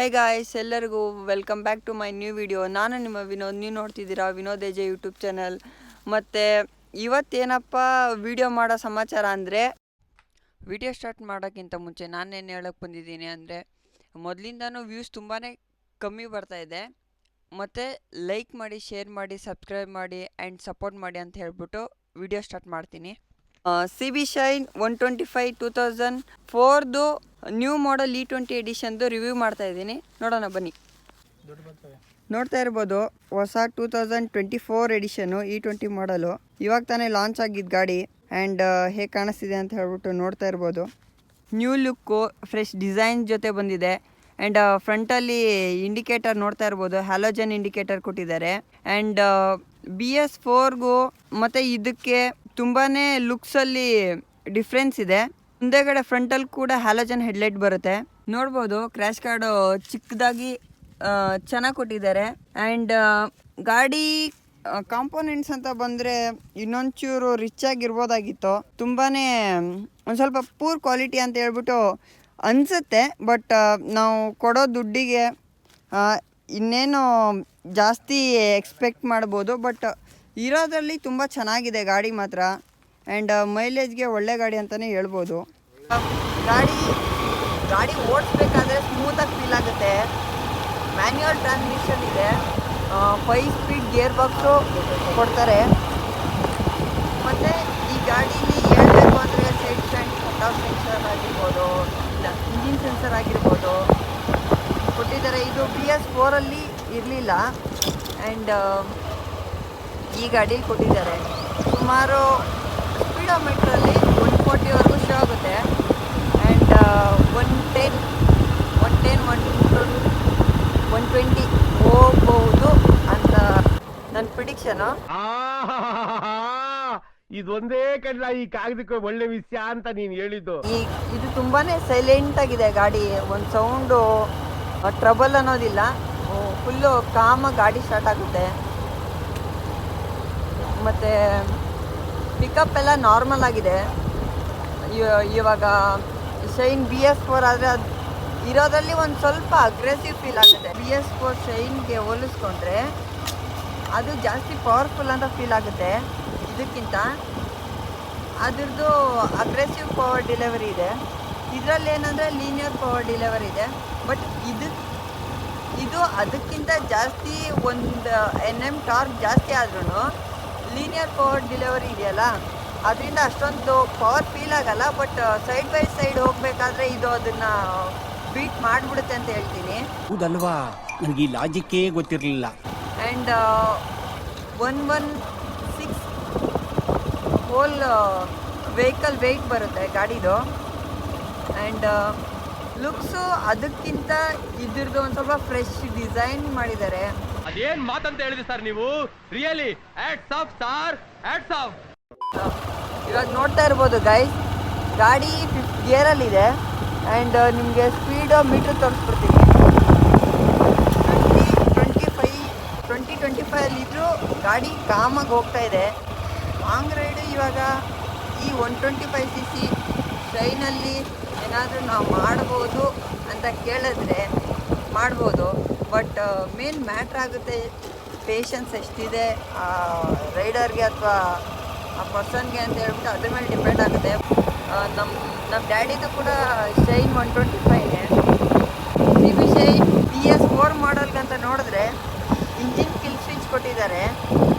ಹೇ guys, ಎಲ್ಲರಿಗೂ welcome back to my new video. ನಾನು ನಿಮ್ಮ ವಿನೋದ್. ನೀವು ನೋಡ್ತಿದ್ದೀರಾ ವಿನೋದ್ ಎಜೆ ಯೂಟ್ಯೂಬ್ ಚಾನಲ್. ಮತ್ತು ಇವತ್ತೇನಪ್ಪ ವಿಡಿಯೋ ಮಾಡೋ ಸಮಾಚಾರ ಅಂದರೆ, ವಿಡಿಯೋ ಸ್ಟಾರ್ಟ್ ಮಾಡೋಕ್ಕಿಂತ ಮುಂಚೆ ನಾನೇನು ಹೇಳೋಕ್ಕೆ ಬಂದಿದ್ದೀನಿ ಅಂದರೆ, ಮೊದಲಿಂದನೂ ವ್ಯೂಸ್ ತುಂಬಾ ಕಮ್ಮಿ ಬರ್ತಾಯಿದೆ. ಮತ್ತು ಲೈಕ್ ಮಾಡಿ, ಶೇರ್ ಮಾಡಿ, ಸಬ್ಸ್ಕ್ರೈಬ್ ಮಾಡಿ ಆ್ಯಂಡ್ ಸಪೋರ್ಟ್ ಮಾಡಿ ಅಂತ ಹೇಳ್ಬಿಟ್ಟು ವಿಡಿಯೋ ಸ್ಟಾರ್ಟ್ ಮಾಡ್ತೀನಿ. CB Shine 125 2004ದು ನ್ಯೂ ಮಾಡೆಲ್ E20 ಎಡಿಷನ್ದು ರಿವ್ಯೂ ಮಾಡ್ತಾ ಇದ್ದೀನಿ. ನೋಡೋಣ ಬನ್ನಿ. ನೋಡ್ತಾ ಇರ್ಬೋದು, ಹೊಸ 2024 ಎಡಿಷನ್ನು E20 ಮಾಡಲು. ಇವಾಗ ತಾನೇ ಲಾಂಚ್ ಆಗಿದ್ದು ಗಾಡಿ. ಆ್ಯಂಡ್ ಹೇಗೆ ಕಾಣಿಸ್ತಿದೆ ಅಂತ ಹೇಳ್ಬಿಟ್ಟು ನೋಡ್ತಾ ಇರ್ಬೋದು. ನ್ಯೂ ಲುಕ್ಕು, ಫ್ರೆಶ್ ಡಿಸೈನ್ ಜೊತೆ ಬಂದಿದೆ. ಆ್ಯಂಡ್ ಫ್ರಂಟಲ್ಲಿ ಇಂಡಿಕೇಟರ್ ನೋಡ್ತಾ ಇರ್ಬೋದು, ಹ್ಯಾಲೋಜನ್ ಇಂಡಿಕೇಟರ್ ಕೊಟ್ಟಿದ್ದಾರೆ. ಆ್ಯಂಡ್ BS4ಗೂ ಮತ್ತು ಇದಕ್ಕೆ ತುಂಬಾ ಲುಕ್ಸಲ್ಲಿ ಡಿಫ್ರೆನ್ಸ್ ಇದೆ. ಮುಂದೆಗಡೆ ಫ್ರಂಟಲ್ಲಿ ಕೂಡ ಹ್ಯಾಲೋಜನ್ ಹೆಡ್ಲೈಟ್ ಬರುತ್ತೆ. ನೋಡ್ಬೋದು, ಕ್ರ್ಯಾಶ್ ಕಾರ್ಡು ಚಿಕ್ಕದಾಗಿ ಚೆನ್ನಾಗಿ ಕೊಟ್ಟಿದ್ದಾರೆ. ಆ್ಯಂಡ್ ಗಾಡಿ ಕಾಂಪೋನೆಂಟ್ಸ್ ಅಂತ ಬಂದರೆ ಇನ್ನೊಂಚೂರು ರಿಚ್ ಆಗಿರ್ಬೋದಾಗಿತ್ತು. ತುಂಬಾ ಒಂದು ಸ್ವಲ್ಪ ಪೂರ್ ಕ್ವಾಲಿಟಿ ಅಂತ ಹೇಳ್ಬಿಟ್ಟು ಅನಿಸುತ್ತೆ. ಬಟ್ ನಾವು ಕೊಡೋ ದುಡ್ಡಿಗೆ ಇನ್ನೇನು ಜಾಸ್ತಿ ಎಕ್ಸ್ಪೆಕ್ಟ್ ಮಾಡ್ಬೋದು. ಬಟ್ ಇರೋದ್ರಲ್ಲಿ ತುಂಬ ಚೆನ್ನಾಗಿದೆ ಗಾಡಿ ಮಾತ್ರ. ಆ್ಯಂಡ್ ಮೈಲೇಜ್ಗೆ ಒಳ್ಳೆ ಗಾಡಿ ಅಂತಲೇ ಹೇಳ್ಬೋದು. ಗಾಡಿ ಓಡಿಸ್ಬೇಕಾದ್ರೆ ಸ್ಮೂತಾಗಿ ಫೀಲ್ ಆಗುತ್ತೆ. ಮ್ಯಾನ್ಯುವಲ್ ಟ್ರಾನ್ಸ್ಮಿಷನ್ ಇದೆ. 5 ಸ್ಪೀಡ್ ಗೇರ್ ಬಾಕ್ಸು ಕೊಡ್ತಾರೆ. ಮತ್ತು ಈ ಗಾಡೀಲಿ ಹೇಳಬೇಕು ಅಂದರೆ ಸೈಡ್ ಸ್ಟ್ಯಾಂಡ್ ಕಟ್ ಸೆನ್ಸರ್ ಆಗಿರ್ಬೋದು, ಇಲ್ಲ ಇಂಜಿನ್ ಸೆನ್ಸರ್ ಆಗಿರ್ಬೋದು ಕೊಟ್ಟಿದ್ದಾರೆ. ಇದು BS4ಅಲ್ಲಿ ಇರಲಿಲ್ಲ. ಆ್ಯಂಡ್ ಈ ಗಾಡೀಲಿ ಕೊಟ್ಟಿದ್ದಾರೆ. ಸುಮಾರು ಸ್ಪೀಡೋಮೀಟ್ರಲ್ಲಿ 140ವರೆಗೂ ಶೋ ಆಗುತ್ತೆ. ಆ್ಯಂಡ್ 110, 120 ಹೋಗ್ಬೋದು ಅಂತ ನನ್ನ ಪ್ರಿಡಿಕ್ಷನು. ಇದೊಂದೇ ಕಡ್ಲ ಈ ಕಾಗದಕ್ಕೆ ಒಳ್ಳೆ ವಿಷಯ ಅಂತ ನೀನು ಹೇಳಿದ್ದು. ಇದು ತುಂಬಾ ಸೈಲೆಂಟ್ ಆಗಿದೆ ಗಾಡಿ. ಒಂದು ಸೌಂಡು ಟ್ರಬಲ್ ಅನ್ನೋದಿಲ್ಲ. ಫುಲ್ಲು ಕಾಮಾಗಿ ಗಾಡಿ ಸ್ಟಾರ್ಟ್ ಆಗುತ್ತೆ. ಮತ್ತು ಪಿಕಪ್ ಎಲ್ಲ ನಾರ್ಮಲ್ ಆಗಿದೆ. ಇವಾಗ ಶೈನ್ BS4 ಆದರೆ ಅದು ಇರೋದ್ರಲ್ಲಿ ಒಂದು ಸ್ವಲ್ಪ ಅಗ್ರೆಸಿವ್ ಫೀಲ್ ಆಗುತ್ತೆ. BS4 ಶೈನ್ಗೆ ಹೋಲಿಸ್ಕೊಂಡ್ರೆ ಅದು ಜಾಸ್ತಿ ಪವರ್ಫುಲ್ ಅಂತ ಫೀಲ್ ಆಗುತ್ತೆ ಇದಕ್ಕಿಂತ. ಅದ್ರದ್ದು ಅಗ್ರೆಸಿವ್ ಪವರ್ ಡೆಲಿವರಿ ಇದೆ. ಇದರಲ್ಲಿ ಏನಂದರೆ ಲೀನಿಯರ್ ಪವರ್ ಡೆಲಿವರಿ ಇದೆ. ಬಟ್ ಇದು ಅದಕ್ಕಿಂತ ಜಾಸ್ತಿ ಒಂದು NM ಟಾರ್ಕ್ ಜಾಸ್ತಿ ಆದ್ರೂ ಲೀನಿಯರ್ ಪವರ್ ಡೆಲಿವರಿ ಇದೆಯಲ್ಲ, ಅದರಿಂದ ಅಷ್ಟೊಂದು ಪವರ್ ಫೀಲ್ ಆಗಲ್ಲ. ಬಟ್ ಸೈಡ್ ಬೈ ಸೈಡ್ ಹೋಗಬೇಕಾದ್ರೆ ಇದು ಅದನ್ನು ಬೀಟ್ ಮಾಡಿಬಿಡುತ್ತೆ ಅಂತ ಹೇಳ್ತೀನಿ. ಹೌದಲ್ವಾ, ನನಗೆ ಈ ಲಾಜಿಕ್ಕೇ ಗೊತ್ತಿರಲಿಲ್ಲ. ಆ್ಯಂಡ್ 116 ಹೋಲ್ ವೆಹಿಕಲ್ ವೆಯ್ಟ್ ಬರುತ್ತೆ ಗಾಡಿದು. ಆ್ಯಂಡ್ ಲುಕ್ಸು ಅದಕ್ಕಿಂತ ಇದ್ರದ್ದು ಒಂದು ಸ್ವಲ್ಪ ಫ್ರೆಶ್ ಡಿಸೈನ್ ಮಾಡಿದ್ದಾರೆ. ಅದೇನ್ ಮಾತಂತ ಹೇಳಿದ್ರಿ ಸರ್ ನೀವು? Really hats off sir, hats of. ಇವಾಗ ನೋಡ್ತಾ ಇರ್ಬೋದು ಗೈಸ್, ಗಾಡಿ 5th ಗೇರಲ್ಲಿದೆ. ಆ್ಯಂಡ್ ನಿಮಗೆ ಸ್ಪೀಡು ಮೀಟ್ರ್ ತೋರಿಸ್ಬಿಡ್ತೀನಿ. 2025 ಗಾಡಿ ಕಾಮಾಗಿ ಹೋಗ್ತಾ ಇದೆ. ಲಾಂಗ್ ರೈಡು ಇವಾಗ ಈ 125cc ಶೈನಲ್ಲಿ ಏನಾದರೂ ನಾವು ಮಾಡ್ಬೋದು ಅಂತ ಕೇಳಿದ್ರೆ ಮಾಡ್ಬೋದು. ಬಟ್ ಮೇನ್ ಮ್ಯಾಟ್ರ್ ಆಗುತ್ತೆ ಪೇಷನ್ಸ್ ಎಷ್ಟಿದೆ ಆ ರೈಡರ್ಗೆ ಅಥವಾ ಆ ಪರ್ಸನ್ಗೆ ಅಂತ ಹೇಳ್ಬಿಟ್ಟು ಅದ್ರ ಮೇಲೆ ಡಿಪೆಂಡ್ ಆಗುತ್ತೆ. ನಮ್ಮ ಡ್ಯಾಡಿದು ಕೂಡ ಶೈನ್ 125ನೇ. CB ಶೈನ್ BS4 ಮಾಡಲ್ಗಂತ ನೋಡಿದ್ರೆ ಇಂಜಿನ್ ಕಿಲ್ ಸ್ವಿಚ್ ಕೊಟ್ಟಿದ್ದಾರೆ.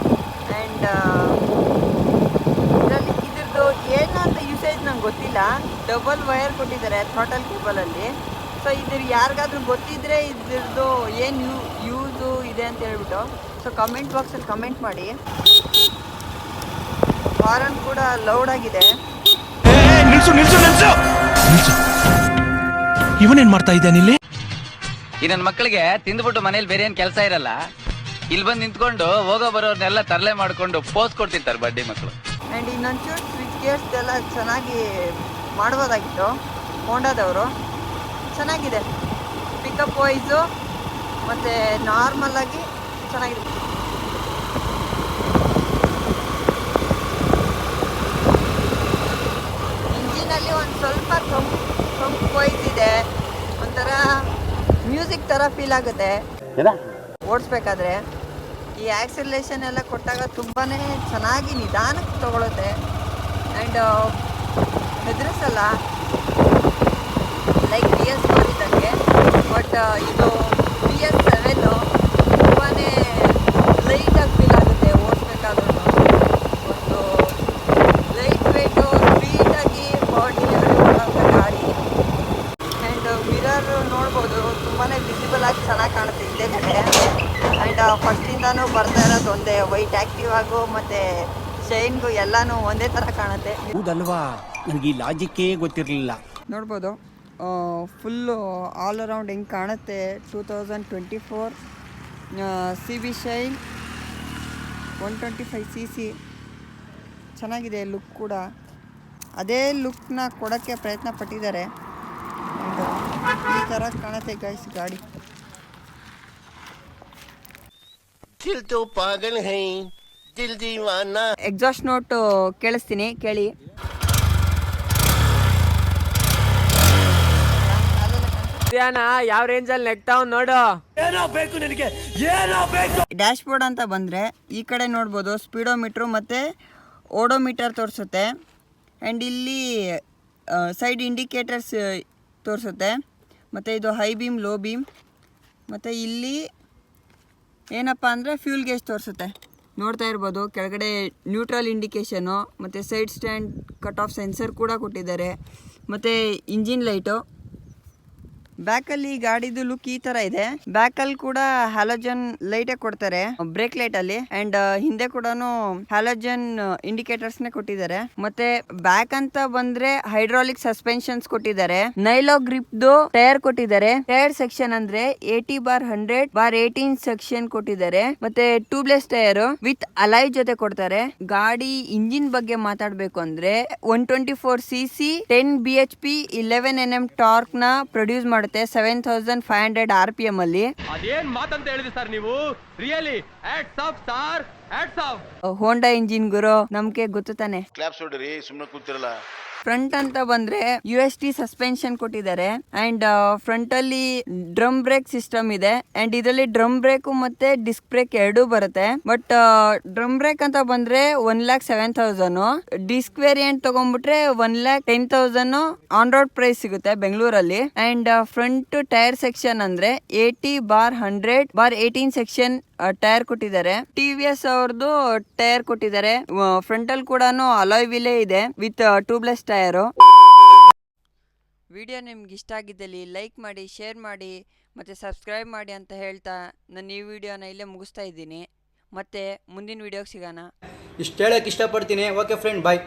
ಆ್ಯಂಡ್ ಇದ್ರದ್ದು ಏನು ಅಂತ ಯೂಸೇಜ್ ನಂಗೆ ಗೊತ್ತಿಲ್ಲ. ಡಬಲ್ ವೈರ್ ಕೊಟ್ಟಿದ್ದಾರೆ ಥ್ರಾಟಲ್ ಕೇಬಲಲ್ಲಿ. ಸೊ ಇದ್ರ ಯಾರಿಗಾದ್ರೂ ಗೊತ್ತಿದ್ದರೆ ಇದ್ರದ್ದು ಏನು ಯೂಸು ಇದೆ ಅಂತ ಹೇಳ್ಬಿಟ್ಟು ಸೊ ಕಮೆಂಟ್ ಬಾಕ್ಸಲ್ಲಿ ಕಮೆಂಟ್ ಮಾಡಿ. ಹಾರನ್ ಕೂಡ ಲೌಡ್ ಆಗಿದೆ. ಇವನೇನ್ ಮಾಡ್ತಾ ಇದ್ದಾನೆ ಇಲ್ಲಿ? ಈ ನನ್ನ ಮಕ್ಕಳಿಗೆ ತಿಂದ್ಬಿಟ್ಟು ಮನೇಲಿ ಬೇರೆ ಏನ್ ಕೆಲಸ ಇರಲ್ಲ, ಇಲ್ಲಿ ಬಂದು ನಿಂತ್ಕೊಂಡು ಹೋಗೋ ಬರೋರ್ನೆಲ್ಲ ತರಲೆ ಮಾಡ್ಕೊಂಡು ಪೋಸ್ ಕೊಡ್ತಿರ್ತಾರೆ ಬಡ್ಡಿ ಮಕ್ಕಳು. ಆ್ಯಂಡ್ ಇನ್ನೊಂಚೂರು ಸ್ವಿಚ್ ಗೇರ್ಸ್ ಎಲ್ಲ ಚೆನ್ನಾಗಿ ಮಾಡ್ಬೋದಾಗಿತ್ತು ಹೋಂಡಾದವರು. ಚೆನ್ನಾಗಿದೆ ಪಿಕಪ್ ವೈಸು ಮತ್ತು ನಾರ್ಮಲಾಗಿ ಚೆನ್ನಾಗಿದೆ. ಇಂಜಿನಲ್ಲಿ ಒಂದು ಸ್ವಲ್ಪ ತಂಪು ವೈಸ್ ಇದೆ. ಒಂಥರ ಮ್ಯೂಸಿಕ್ ಥರ ಫೀಲ್ ಆಗುತ್ತೆ ಓಡಿಸ್ಬೇಕಾದ್ರೆ. ಈ ಆಕ್ಸಿಲೇಷನ್ ಎಲ್ಲ ಕೊಟ್ಟಾಗ ತುಂಬಾ ಚೆನ್ನಾಗಿ ನಿಧಾನಕ್ಕೆ ತಗೊಳುತ್ತೆ ಆ್ಯಂಡ್ ಹೆದರಿಸಲ್ಲ ಲೈಕ್ BS4 ಇದ್ದಂಗೆ. ಬಟ್ ಇದು BS7 ತುಂಬಾ ಲೈಟಾಗಿ ಫೀಲ್ ಆಗುತ್ತೆ ಓಡಿಸ್ಬೇಕಾದ್ರೂ. ಒಂದು ಲೈಟ್ ವೇಟು ಸ್ಪೀಡಾಗಿ ಪವರ್ ಡೆಲಿವರಿ ಮಾಡೋಂಥ ಗಾಡಿ. ಆ್ಯಂಡ್ ಮಿರರ್ ನೋಡ್ಬೋದು ತುಂಬಾ ವಿಸಿಬಲ್ ಆಗಿ ಚೆನ್ನಾಗಿ ಕಾಣುತ್ತೆ ಇಲ್ಲೇ ಕಡೆ. ಆ್ಯಂಡ್ ಫಸ್ಟಿಂದನೂ ಬರ್ತಾ ಇರೋದು ಒಂದೇ ವೈಟ್ ಆ್ಯಕ್ಟಿವ್ ಆಗು ಮತ್ತು ಶೈನ್ಗೂ ಎಲ್ಲನೂ ಒಂದೇ ಥರ ಕಾಣುತ್ತೆ. ಹೌದಲ್ವಾ ನನಗೆ ಈ ಲಾಜಿಕ್ಕೇ ಗೊತ್ತಿರಲಿಲ್ಲ. ನೋಡ್ಬೋದು ಫುಲ್ಲು ಆಲ್ ಅರೌಂಡ್ ಹೆಂಗೆ ಕಾಣುತ್ತೆ. 2024 CB ಶೈನ್ 125cc ಚೆನ್ನಾಗಿದೆ ಲುಕ್ ಕೂಡ. ಅದೇ ಲುಕ್ನ ಕೊಡೋಕ್ಕೆ ಪ್ರಯತ್ನ ಪಟ್ಟಿದ್ದಾರೆ. ಈ ಥರ ಕಾಣುತ್ತೆ ಗೈಸ್ ಗಾಡಿ. ಎಕ್ಸಾಸ್ಟ್ ನೋಟ್ ಕೇಳಿಸ್ತೀನಿ, ಕೇಳಿ. ಯಾವ ರೇಂಜಲ್ಲಿ ನೆಗ್ತಾವ್ ನೋಡು. ಡ್ಯಾಶ್ ಬೋರ್ಡ್ ಅಂತ ಬಂದರೆ ಈ ಕಡೆ ನೋಡ್ಬೋದು ಸ್ಪೀಡೋಮೀಟ್ರು ಮತ್ತು ಓಡೋಮೀಟರ್ ತೋರಿಸುತ್ತೆ. ಆ್ಯಂಡ್ ಇಲ್ಲಿ ಸೈಡ್ ಇಂಡಿಕೇಟರ್ಸ್ ತೋರಿಸುತ್ತೆ. ಮತ್ತು ಇದು ಹೈ ಬೀಮ್, ಲೋ ಬೀಮ್. ಮತ್ತು ಇಲ್ಲಿ ಏನಪ್ಪ ಅಂದರೆ ಫ್ಯೂಲ್ ಗೇಜ್ ತೋರಿಸುತ್ತೆ. ನೋಡ್ತಾ ಇರ್ಬೋದು ಕೆಳಗಡೆ ನ್ಯೂಟ್ರಲ್ ಇಂಡಿಕೇಷನು ಮತ್ತು side stand cut off sensor ಕೂಡ ಕೊಟ್ಟಿದ್ದಾರೆ. ಮತ್ತು ಇಂಜಿನ್ ಲೈಟು. ಬ್ಯಾಕಲ್ಲಿ ಗಾಡಿದು ಲುಕ್ ಈ ತರ ಇದೆ. ಬ್ಯಾಕಲ್ಲಿ ಕೂಡ ಹ್ಯಾಲೋಜನ್ ಲೈಟೇ ಕೊಡ್ತಾರೆ ಬ್ರೇಕ್ ಲೈಟ್ ಅಲ್ಲಿ. ಅಂಡ್ ಹಿಂದೆ ಕೂಡ ಹ್ಯಾಲೋಜನ್ ಇಂಡಿಕೇಟರ್ಸ್ ನೇ ಕೊಟ್ಟಿದ್ದಾರೆ. ಮತ್ತೆ ಬ್ಯಾಕ್ ಅಂತ ಬಂದ್ರೆ ಹೈಡ್ರಾಲಿಕ್ ಸಸ್ಪೆನ್ಷನ್ಸ್ ಕೊಟ್ಟಿದ್ದಾರೆ. ನೈಲೋ ಗ್ರಿಪ್ ಟೈರ್ ಕೊಟ್ಟಿದ್ದಾರೆ. ಟೈರ್ ಸೆಕ್ಷನ್ ಅಂದ್ರೆ 80/100/18 ಸೆಕ್ಷನ್ ಕೊಟ್ಟಿದ್ದಾರೆ. ಮತ್ತೆ ಟ್ಯೂಬ್ಲೆಸ್ ಟೈರ್ ವಿತ್ ಅಲೈ ಜೊತೆ ಕೊಡ್ತಾರೆ. ಗಾಡಿ ಇಂಜಿನ್ ಬಗ್ಗೆ ಮಾತಾಡ್ಬೇಕು ಅಂದ್ರೆ 124cc 10 bhp 11 Nm ಟಾರ್ಕ್ ನ ಪ್ರೊಡ್ಯೂಸ್ ಮಾಡುತ್ತೆ 7500 RPM ಅಲ್ಲಿ. ಅದೇನ್ ಮಾತಂತ ಹೇಳಿದ್ರಿ ಸರ್ ನೀವು? Really hats off sir, hats off. Honda engine ಗುರು, ನಮ್ಗೆ ಗೊತ್ತು ತಾನೆ. ಕ್ಲಾಪ್ಸ್ ಹೊಡಿರಿ, ಸುಮ್ಮನೆ ಕೂತಿರಲ್ಲ. ಫ್ರಂಟ್ ಅಂತ ಬಂದ್ರೆ UST ಸಸ್ಪೆನ್ಷನ್ ಕೊಟ್ಟಿದ್ದಾರೆ. ಅಂಡ್ ಫ್ರಂಟ್ ಅಲ್ಲಿ ಡ್ರಮ್ ಬ್ರೇಕ್ ಸಿಸ್ಟಮ್ ಇದೆ. ಅಂಡ್ ಇದರಲ್ಲಿ ಡ್ರಮ್ ಬ್ರೇಕ್ ಮತ್ತೆ ಡಿಸ್ಕ್ ಬ್ರೇಕ್ ಎರಡೂ ಬರುತ್ತೆ. ಬಟ್ ಡ್ರಮ್ ಬ್ರೇಕ್ ಅಂತ ಬಂದ್ರೆ 1,07,000. ಡಿಸ್ಕ್ ವೇರಿಯಂಟ್ ತಗೊಂಡ್ಬಿಟ್ರೆ 1,10,000 ಆನ್ ರೋಡ್ ಪ್ರೈಸ್ ಸಿಗುತ್ತೆ ಬೆಂಗಳೂರಲ್ಲಿ. ಅಂಡ್ ಫ್ರಂಟ್ ಟೈರ್ ಸೆಕ್ಷನ್ ಅಂದ್ರೆ 80/100/18 ಸೆಕ್ಷನ್ ಟೈರ್ ಕೊಟ್ಟಿದ್ದಾರೆ. TVS ಅವ್ರದ್ದು ಟೈರ್ ಕೊಟ್ಟಿದ್ದಾರೆ. ಫ್ರಂಟ್ ಅಲ್ಲಿ ಕೂಡ ಅಲಾಯ್ ವೀಲೇ ಇದೆ ವಿತ್ ಟ್ಯೂಬ್ಲೆಸ್ ಟೈರ್. ವಿಡಿಯೋ ನಿಮ್ಗೆ ಇಷ್ಟ ಆಗಿದ್ದಲ್ಲಿ ಲೈಕ್ ಮಾಡಿ, ಶೇರ್ ಮಾಡಿ ಮತ್ತು ಸಬ್ಸ್ಕ್ರೈಬ್ ಮಾಡಿ ಅಂತ ಹೇಳ್ತಾ ನಾನು ಈ ವಿಡಿಯೋನ ಇಲ್ಲೇ ಮುಗಿಸ್ತಾ ಇದ್ದೀನಿ. ಮತ್ತೆ ಮುಂದಿನ ವಿಡಿಯೋಗೆ ಸಿಗೋಣ. ಇಷ್ಟು ಹೇಳಕ್ಕೆ ಇಷ್ಟಪಡ್ತೀನಿ. ಓಕೆ ಫ್ರೆಂಡ್, ಬಾಯ್.